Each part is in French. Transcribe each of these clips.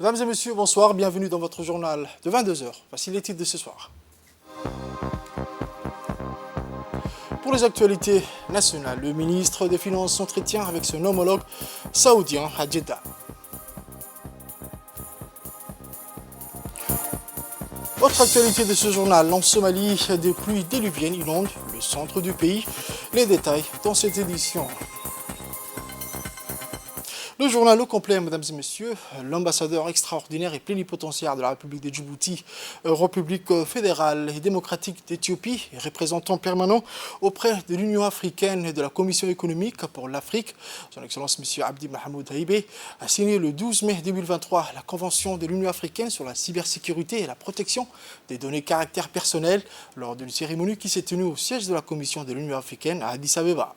Mesdames et messieurs, bonsoir, bienvenue dans votre journal de 22 heures. Voici les titres de ce soir. Pour les actualités nationales, le ministre des Finances s'entretient avec son homologue saoudien à Jeddah. Autre actualité de ce journal, en Somalie, des pluies déluviennes inondent le centre du pays. Les détails dans cette édition. Le journal au complet, mesdames et messieurs, l'ambassadeur extraordinaire et plénipotentiaire de la République de Djibouti, République fédérale et démocratique d'Éthiopie et représentant permanent auprès de l'Union africaine et de la Commission économique pour l'Afrique, son Excellence M. Abdi Mahmoud Haïbé, a signé le 12 mai 2023 la Convention de l'Union africaine sur la cybersécurité et la protection des données caractère personnel lors d'une cérémonie qui s'est tenue au siège de la Commission de l'Union africaine à Addis Abeba.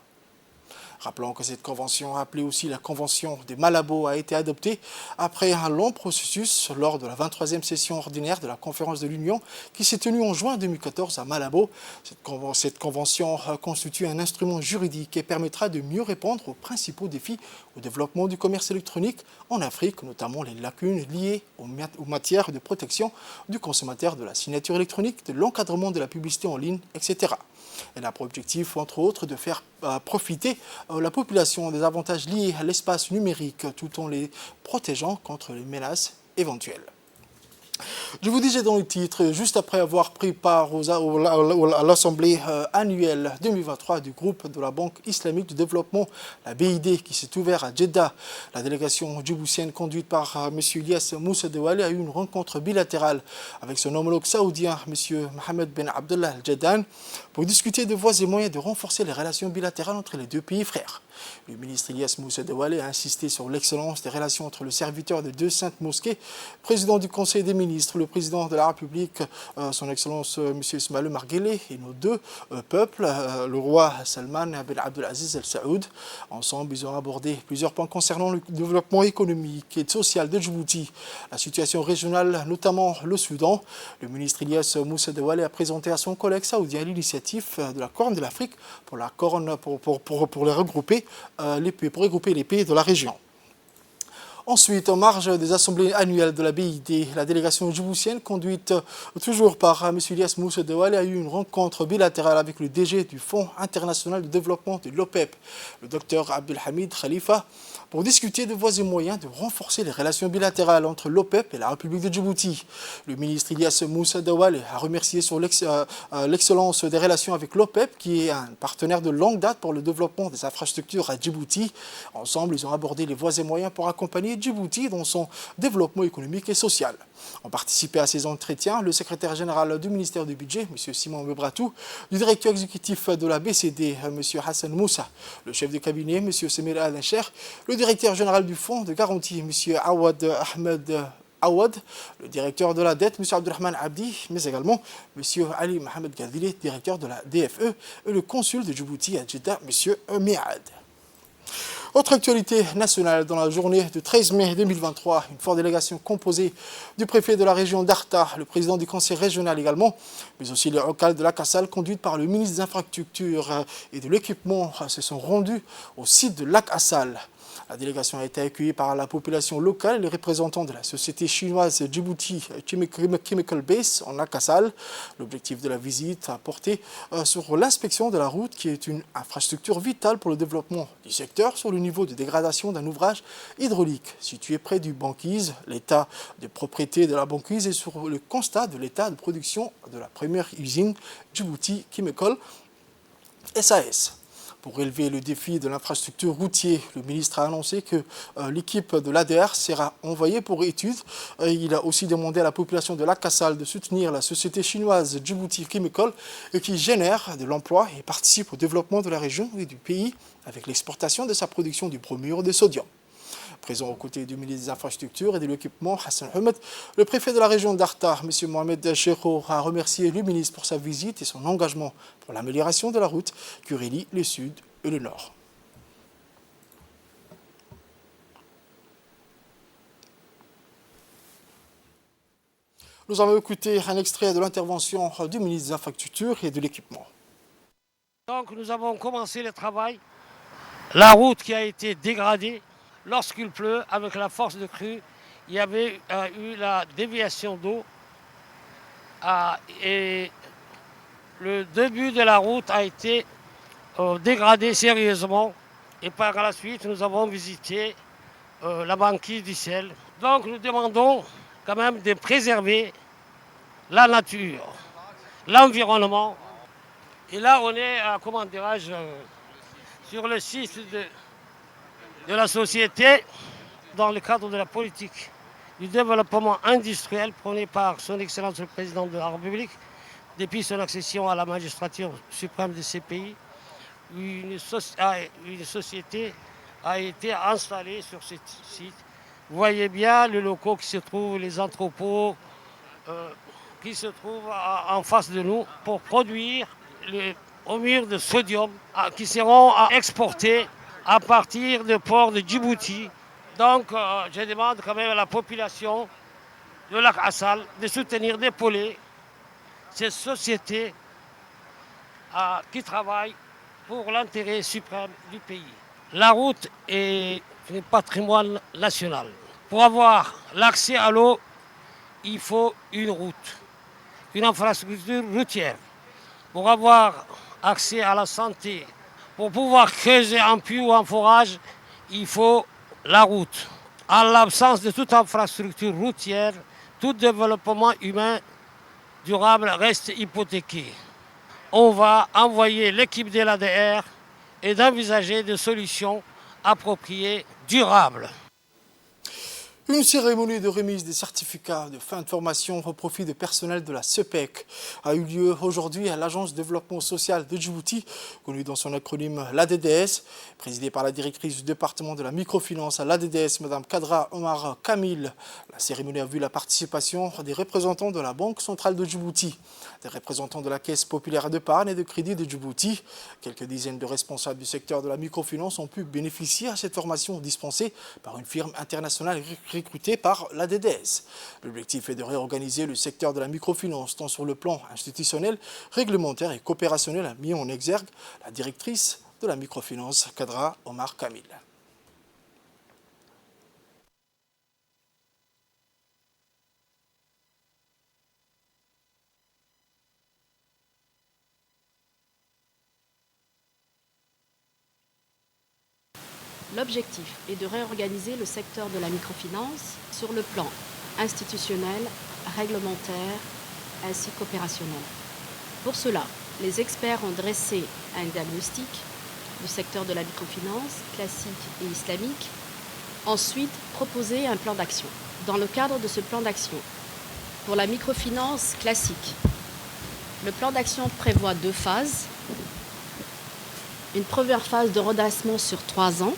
Rappelons que cette convention, appelée aussi la convention de Malabo, a été adoptée après un long processus lors de la 23e session ordinaire de la conférence de l'Union qui s'est tenue en juin 2014 à Malabo. Cette convention constitue un instrument juridique et permettra de mieux répondre aux principaux défis au développement du commerce électronique en Afrique, notamment les lacunes liées aux matières de protection du consommateur, de la signature électronique, de l'encadrement de la publicité en ligne, etc. Elle a pour objectif, entre autres, de faire profiter la population des avantages liés à l'espace numérique tout en les protégeant contre les menaces éventuelles. Je vous disais dans le titre, juste après avoir pris part à l'Assemblée annuelle 2023 du groupe de la Banque islamique du développement, la BID, qui s'est ouverte à Jeddah, la délégation djiboutienne conduite par M. Ilyas Moussa Dewale a eu une rencontre bilatérale avec son homologue saoudien, M. Mohamed Ben Abdullah Al-Jaddan, pour discuter de voies et moyens de renforcer les relations bilatérales entre les deux pays frères. Le ministre Ilyas Moussa Dewale a insisté sur l'excellence des relations entre le serviteur des deux saintes mosquées, président du Conseil des ministres, le président de la République, son Excellence M. Ismaël Marguerite, et nos deux peuples, le roi Salman Ben Abdelaziz Al Saoud. Ensemble, ils ont abordé plusieurs points concernant le développement économique et social de Djibouti, la situation régionale, notamment le Soudan. Le ministre Ilyas Moussa Dewale a présenté à son collègue saoudien l'initiative de la Corne de l'Afrique pour les regrouper les pays de la région. Ensuite, en marge des assemblées annuelles de la BID, la délégation djiboutienne, conduite toujours par M. Ilyas Moussa Dewale, a eu une rencontre bilatérale avec le DG du Fonds international de développement de l'OPEP, le Dr Abdelhamid Khalifa, pour discuter de voies et moyens de renforcer les relations bilatérales entre l'OPEP et la République de Djibouti. Le ministre Ilyas Moussa Dewale a remercié sur l'excellence des relations avec l'OPEP, qui est un partenaire de longue date pour le développement des infrastructures à Djibouti. Ensemble, ils ont abordé les voies et moyens pour accompagner Djibouti dans son développement économique et social. Ont participé à ces entretiens le secrétaire général du ministère du Budget, M. Simon Mebratou, le directeur exécutif de la BCD, M. Hassan Moussa, le chef de cabinet, M. Semir Al-Ancher, le directeur général du Fonds de garantie, M. Awad Ahmed Awad, le directeur de la dette, M. Abdurrahman Abdi, mais également M. Ali Mohamed Gadili, directeur de la DFE, et le consul de Djibouti à Jeddah, M. Miad. Autre actualité nationale, dans la journée du 13 mai 2023, une forte délégation composée du préfet de la région d'Arta, le président du conseil régional également, mais aussi le local de la Cassale, conduite par le ministre des Infrastructures et de l'Équipement, se sont rendus au site de Lac Assal. La délégation a été accueillie par la population locale et les représentants de la société chinoise Djibouti Chemical Base en Akassal. L'objectif de la visite a porté sur l'inspection de la route, qui est une infrastructure vitale pour le développement du secteur, sur le niveau de dégradation d'un ouvrage hydraulique situé près du banquise, l'état de propriété de la banquise et sur le constat de l'état de production de la première usine Djibouti Chemical SAS. Pour relever le défi de l'infrastructure routière, le ministre a annoncé que l'équipe de l'ADR sera envoyée pour études. Il a aussi demandé à la population de Lac Assal de soutenir la société chinoise Djibouti Chemical, qui génère de l'emploi et participe au développement de la région et du pays avec l'exportation de sa production du bromure de sodium. Présent aux côtés du ministre des Infrastructures et de l'Équipement, Hassan Ahmed, le préfet de la région d'Arta, M. Mohamed Cheikho, a remercié le ministre pour sa visite et son engagement pour l'amélioration de la route qui relie le sud et le nord. Nous allons écouter un extrait de l'intervention du ministre des Infrastructures et de l'Équipement. Donc nous avons commencé le travail. La route qui a été dégradée lorsqu'il pleut avec la force de crue il y avait eu la déviation d'eau et le début de la route a été dégradé sérieusement. Et par la suite, nous avons visité la banquise du ciel. Donc nous demandons quand même de préserver la nature, l'environnement. Et là, on est, comment dirais-je, sur le site de la société, dans le cadre de la politique du développement industriel prôné par son Excellence le Président de la République depuis son accession à la magistrature suprême de ces pays. Une société a été installée sur ce site. Vous voyez bien les locaux qui se trouvent, les entrepôts qui se trouvent en face de nous pour produire les bromures de sodium qui seront exportés à partir du port de Djibouti. Donc je demande quand même à la population de Lac Assal de soutenir, d'épauler ces sociétés qui travaillent pour l'intérêt suprême du pays. La route est un patrimoine national. Pour avoir l'accès à l'eau, il faut une route, une infrastructure routière. Pour avoir accès à la santé, pour pouvoir creuser un puits ou un forage, il faut la route. En l'absence de toute infrastructure routière, tout développement humain durable reste hypothéqué. On va envoyer l'équipe de l'ADR et d'envisager des solutions appropriées, durables. Une cérémonie de remise des certificats de fin de formation au profit du personnel de la CEPEC a eu lieu aujourd'hui à l'Agence de développement social de Djibouti, connue dans son acronyme l'ADDS, présidée par la directrice du département de la microfinance à l'ADDS, Mme Kadra Omar Kamil. La cérémonie a vu la participation des représentants de la Banque centrale de Djibouti, des représentants de la Caisse populaire d'épargne et de crédit de Djibouti. Quelques dizaines de responsables du secteur de la microfinance ont pu bénéficier à cette formation dispensée par une firme internationale recruté par l'ADDS. L'objectif est de réorganiser le secteur de la microfinance tant sur le plan institutionnel, réglementaire et coopérationnel, a mis en exergue la directrice de la microfinance, Kadra Omar Kamil. L'objectif est de réorganiser le secteur de la microfinance sur le plan institutionnel, réglementaire ainsi qu'opérationnel. Pour cela, les experts ont dressé un diagnostic du secteur de la microfinance classique et islamique, ensuite proposé un plan d'action. Dans le cadre de ce plan d'action, pour la microfinance classique, le plan d'action prévoit 2 phases. Une première phase de redressement sur 3 ans,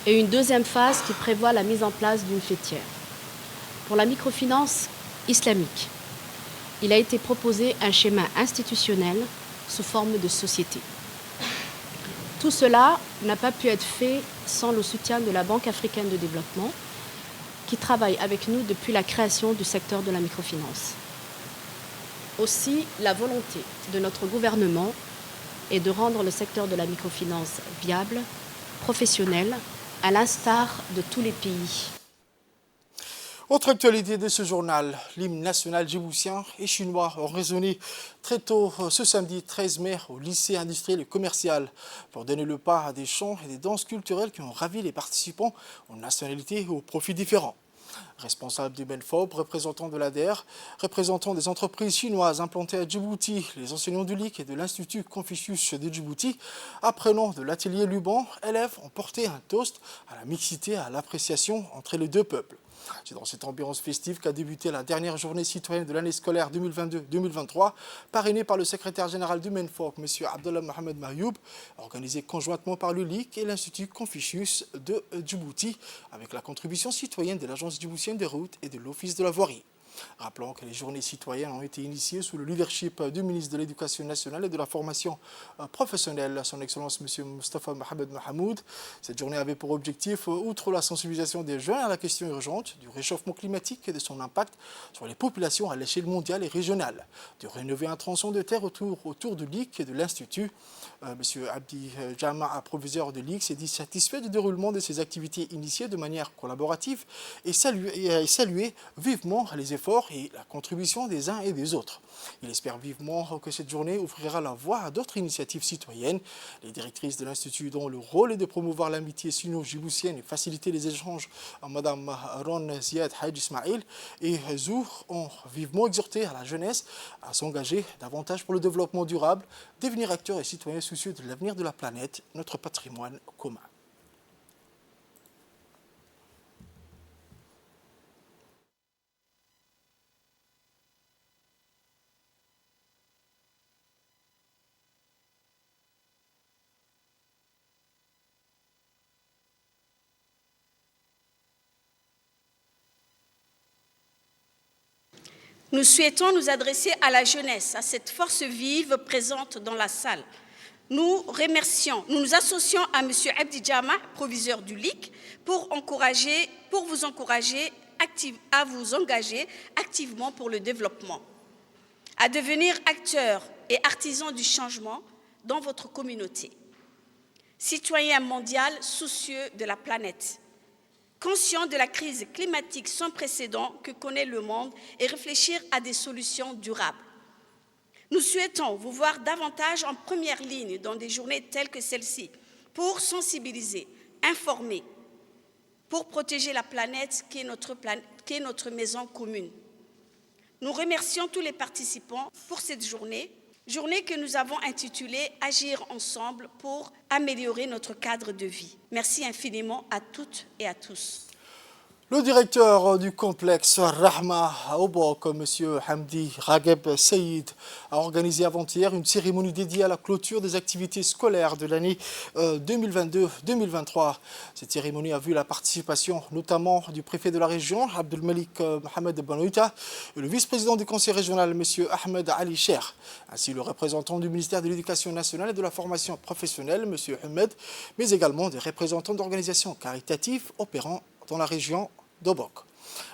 et une deuxième phase qui prévoit la mise en place d'une fêtière. Pour la microfinance islamique, il a été proposé un schéma institutionnel sous forme de société. Tout cela n'a pas pu être fait sans le soutien de la Banque africaine de développement, qui travaille avec nous depuis la création du secteur de la microfinance. Aussi, la volonté de notre gouvernement est de rendre le secteur de la microfinance viable, professionnel, à l'instar de tous les pays. Autre actualité de ce journal, l'hymne national djiboutien et chinois ont résonné très tôt ce samedi 13 mai au lycée industriel et commercial pour donner le pas à des chants et des danses culturelles qui ont ravi les participants aux nationalités et aux profils différents. Responsables du Benfob, représentants de l'ADR, représentants des entreprises chinoises implantées à Djibouti, les enseignants du LIC et de l'Institut Confucius de Djibouti, apprenants de l'atelier Luban, élèves ont porté un toast à la mixité et à l'appréciation entre les deux peuples. C'est dans cette ambiance festive qu'a débuté la dernière journée citoyenne de l'année scolaire 2022-2023, parrainée par le secrétaire général du MENFOC, M. Abdallah Mohamed Mahyoub, organisée conjointement par le LIC et l'Institut Confucius de Djibouti, avec la contribution citoyenne de l'Agence djiboutienne des routes et de l'Office de la voirie. Rappelons que les journées citoyennes ont été initiées sous le leadership du ministre de l'Éducation nationale et de la formation professionnelle, son Excellence M. Moustapha Mohamed Mahamoud. Cette journée avait pour objectif, outre la sensibilisation des jeunes à la question urgente du réchauffement climatique et de son impact sur les populations à l'échelle mondiale et régionale, de rénover un tronçon de terre autour de l'IC et de l'Institut. M. Abdi Jama, proviseur de l'IC, s'est dit satisfait du déroulement de ces activités initiées de manière collaborative et salué vivement les efforts et la contribution des uns et des autres. Il espère vivement que cette journée ouvrira la voie à d'autres initiatives citoyennes. Les directrices de l'Institut, dont le rôle est de promouvoir l'amitié sino-djiboutienne et faciliter les échanges, Mme Ron Ziad Hadj Ismail et Zour, ont vivement exhorté à la jeunesse à s'engager davantage pour le développement durable, devenir acteurs et citoyens soucieux de l'avenir de la planète, notre patrimoine commun. Nous souhaitons nous adresser à la jeunesse, à cette force vive présente dans la salle. Nous nous associons à M. Abdi Jama, proviseur du LIC, pour vous encourager à vous engager activement pour le développement, à devenir acteurs et artisans du changement dans votre communauté. Citoyen mondial soucieux de la planète, conscient de la crise climatique sans précédent que connaît le monde et réfléchir à des solutions durables. Nous souhaitons vous voir davantage en première ligne dans des journées telles que celle-ci pour sensibiliser, informer, pour protéger la planète qui est notre maison commune. Nous remercions tous les participants pour cette journée que nous avons intitulée « Agir ensemble pour améliorer notre cadre de vie ». Merci infiniment à toutes et à tous. Le directeur du complexe Rahma à Obok, M. Hamdi Ragheb Saïd, a organisé avant-hier une cérémonie dédiée à la clôture des activités scolaires de l'année 2022-2023. Cette cérémonie a vu la participation notamment du préfet de la région, Abdelmalik Mohamed Banouita, et le vice-président du conseil régional, M. Ahmed Ali Cher, ainsi le représentant du ministère de l'Éducation nationale et de la formation professionnelle, M. Ahmed, mais également des représentants d'organisations caritatives opérant dans la région d'Obok.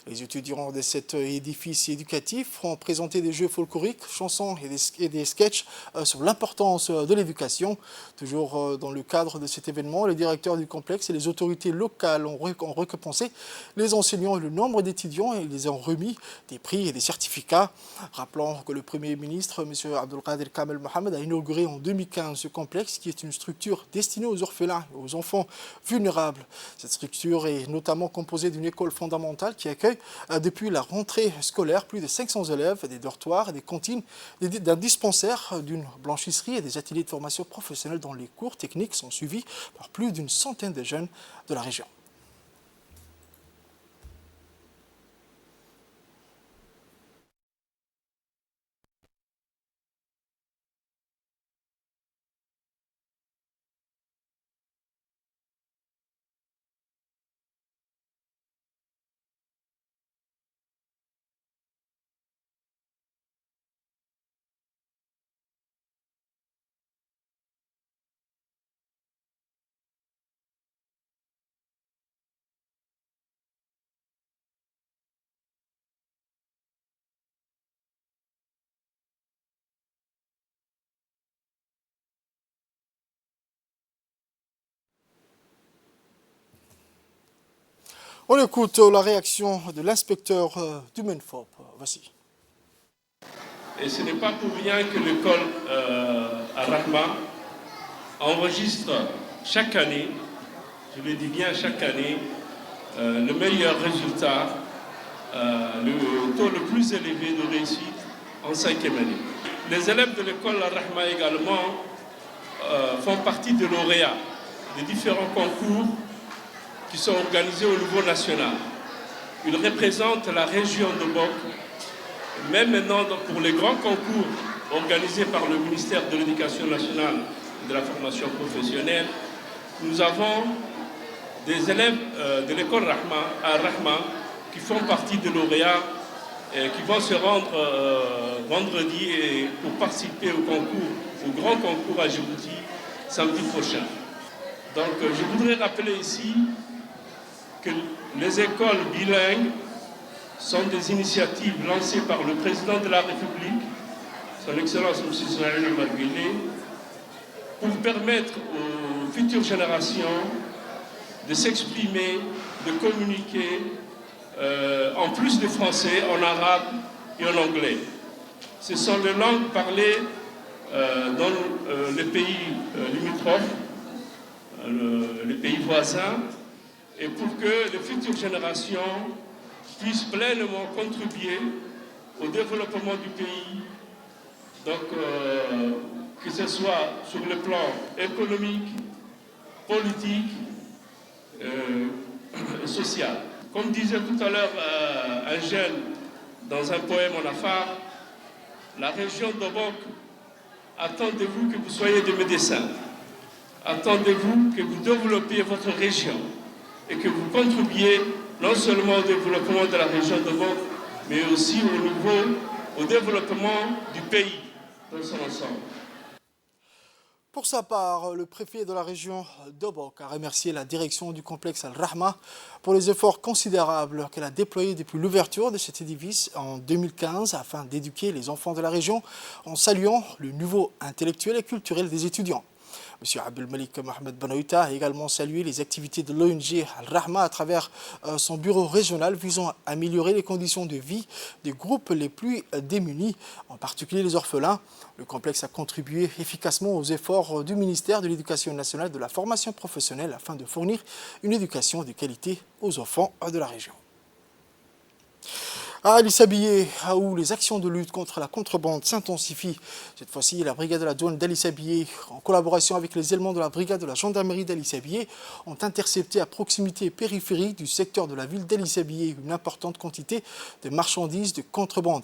Les étudiants de cet édifice éducatif ont présenté des jeux folkloriques, chansons et des sketchs sur l'importance de l'éducation. Toujours dans le cadre de cet événement, les directeurs du complexe et les autorités locales ont récompensé les enseignants et le nombre d'étudiants et les ont remis des prix et des certificats. Rappelons que le Premier ministre, M. Abdelkader Kamel Mohamed, a inauguré en 2015 ce complexe qui est une structure destinée aux orphelins et aux enfants vulnérables. Cette structure est notamment composée d'une école fondamentale qui accueille depuis la rentrée scolaire plus de 500 élèves, des dortoirs, des cantines, d'un dispensaire, d'une blanchisserie et des ateliers de formation professionnelle dont les cours techniques sont suivis par plus d'une centaine de jeunes de la région. On écoute la réaction de l'inspecteur du MENFOP. Voici. Et ce n'est pas pour rien que l'école Ar-Rahma enregistre chaque année, je le dis bien chaque année, le meilleur résultat, le taux le plus élevé de réussite en 5e année. Les élèves de l'école Ar-Rahma également font partie des lauréats des différents concours qui sont organisés au niveau national. Ils représentent la région de Bok. Même maintenant, pour les grands concours organisés par le ministère de l'Éducation nationale et de la formation professionnelle, nous avons des élèves de l'école Rahma qui font partie des lauréats qui vont se rendre vendredi pour participer au grand concours à Djibouti samedi prochain. Donc je voudrais rappeler ici que les écoles bilingues sont des initiatives lancées par le président de la République, son Excellence M. Ismaël Omar Guelleh, pour permettre aux futures générations de s'exprimer, de communiquer, en plus du français, en arabe et en anglais. Ce sont les langues parlées dans les pays limitrophes, les pays voisins, et pour que les futures générations puissent pleinement contribuer au développement du pays, donc que ce soit sur le plan économique, politique et social. Comme disait tout à l'heure un jeune dans un poème en afar, la région d'Obok, attendez-vous que vous soyez des médecins. Attendez-vous que vous développiez votre région et que vous contribuiez non seulement au développement de la région d'Obok, mais aussi au développement du pays dans son ensemble. Pour sa part, le préfet de la région d'Obok a remercié la direction du complexe Al-Rahma pour les efforts considérables qu'elle a déployés depuis l'ouverture de cet édifice en 2015 afin d'éduquer les enfants de la région en saluant le niveau intellectuel et culturel des étudiants. M. Abdelmalik Mohamed Benoïta a également salué les activités de l'ONG Al-Rahma à travers son bureau régional visant à améliorer les conditions de vie des groupes les plus démunis, en particulier les orphelins. Le complexe a contribué efficacement aux efforts du ministère de l'Éducation nationale et de la formation professionnelle afin de fournir une éducation de qualité aux enfants de la région. À Ali Sabié, où les actions de lutte contre la contrebande s'intensifient. Cette fois-ci, la brigade de la douane d'Ali Sabié, en collaboration avec les éléments de la brigade de la gendarmerie d'Ali Sabié, ont intercepté à proximité périphérique du secteur de la ville d'Ali Sabié une importante quantité de marchandises de contrebande.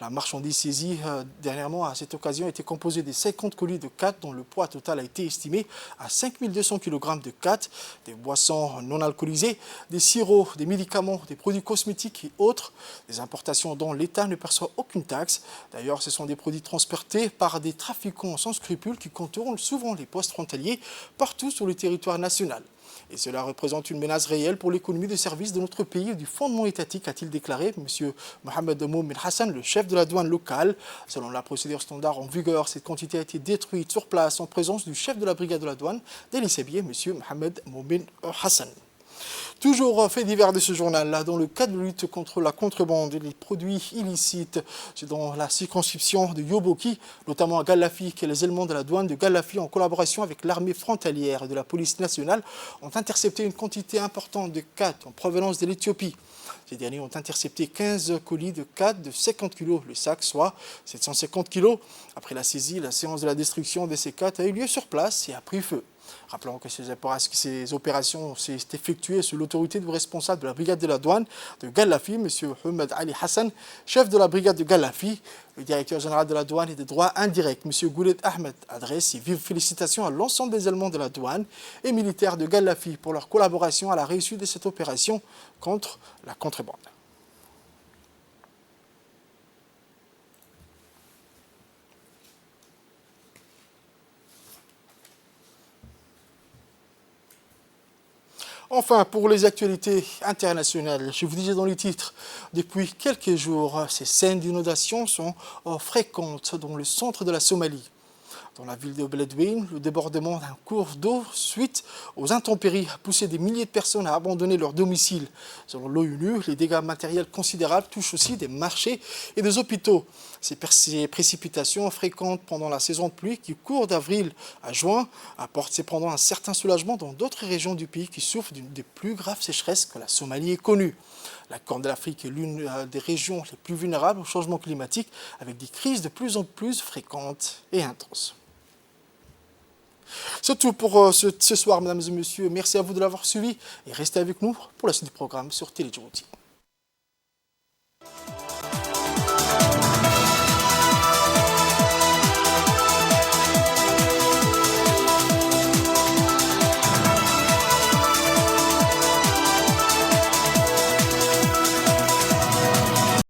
La marchandise saisie dernièrement à cette occasion était composée de 50 colis de khat dont le poids total a été estimé à 5200 kg de khat, des boissons non alcoolisées, des sirops, des médicaments, des produits cosmétiques et autres. Des importations dont l'État ne perçoit aucune taxe. D'ailleurs, ce sont des produits transportés par des trafiquants sans scrupules qui contournent souvent les postes frontaliers partout sur le territoire national. Et cela représente une menace réelle pour l'économie de service de notre pays et du fondement étatique, a-t-il déclaré M. Mohamed Moumin Hassan, le chef de la douane locale. Selon la procédure standard en vigueur, cette quantité a été détruite sur place en présence du chef de la brigade de la douane d'Ali Sabié, M. Mohamed Moumin Hassan. Toujours fait divers de ce journal, dans le cadre de lutte contre la contrebande et les produits illicites, c'est dans la circonscription de Yoboki, notamment à Galafi, que les éléments de la douane de Galafi, en collaboration avec l'armée frontalière et de la police nationale, ont intercepté une quantité importante de khat en provenance de l'Éthiopie. Ces derniers ont intercepté 15 colis de khat de 50 kg le sac, soit 750 kg. Après la saisie, la séance de la destruction de ces khat a eu lieu sur place et a pris feu. Rappelons que ces opérations s'est effectuées sous l'autorité du responsable de la brigade de la douane de Galafi, M. Ahmed Ali Hassan, chef de la brigade de Galafi. Le directeur général de la douane et des droits indirects, M. Goulet Ahmed, adresse ses vives félicitations à l'ensemble des éléments de la douane et militaires de Galafi pour leur collaboration à la réussite de cette opération contre la contrebande. Enfin, pour les actualités internationales, je vous disais dans les titres, depuis quelques jours, ces scènes d'inondation sont fréquentes dans le centre de la Somalie. Dans la ville de Beledweyne, le débordement d'un cours d'eau suite aux intempéries a poussé des milliers de personnes à abandonner leur domicile. Selon l'ONU, les dégâts matériels considérables touchent aussi des marchés et des hôpitaux. Ces précipitations fréquentes pendant la saison de pluie qui court d'avril à juin apportent cependant un certain soulagement dans d'autres régions du pays qui souffrent d'une des plus graves sécheresses que la Somalie ait connue. La Corne de l'Afrique est l'une des régions les plus vulnérables au changement climatique avec des crises de plus en plus fréquentes et intenses. C'est tout pour ce soir, mesdames et messieurs. Merci à vous de l'avoir suivi et restez avec nous pour la suite du programme sur Télé Djibouti.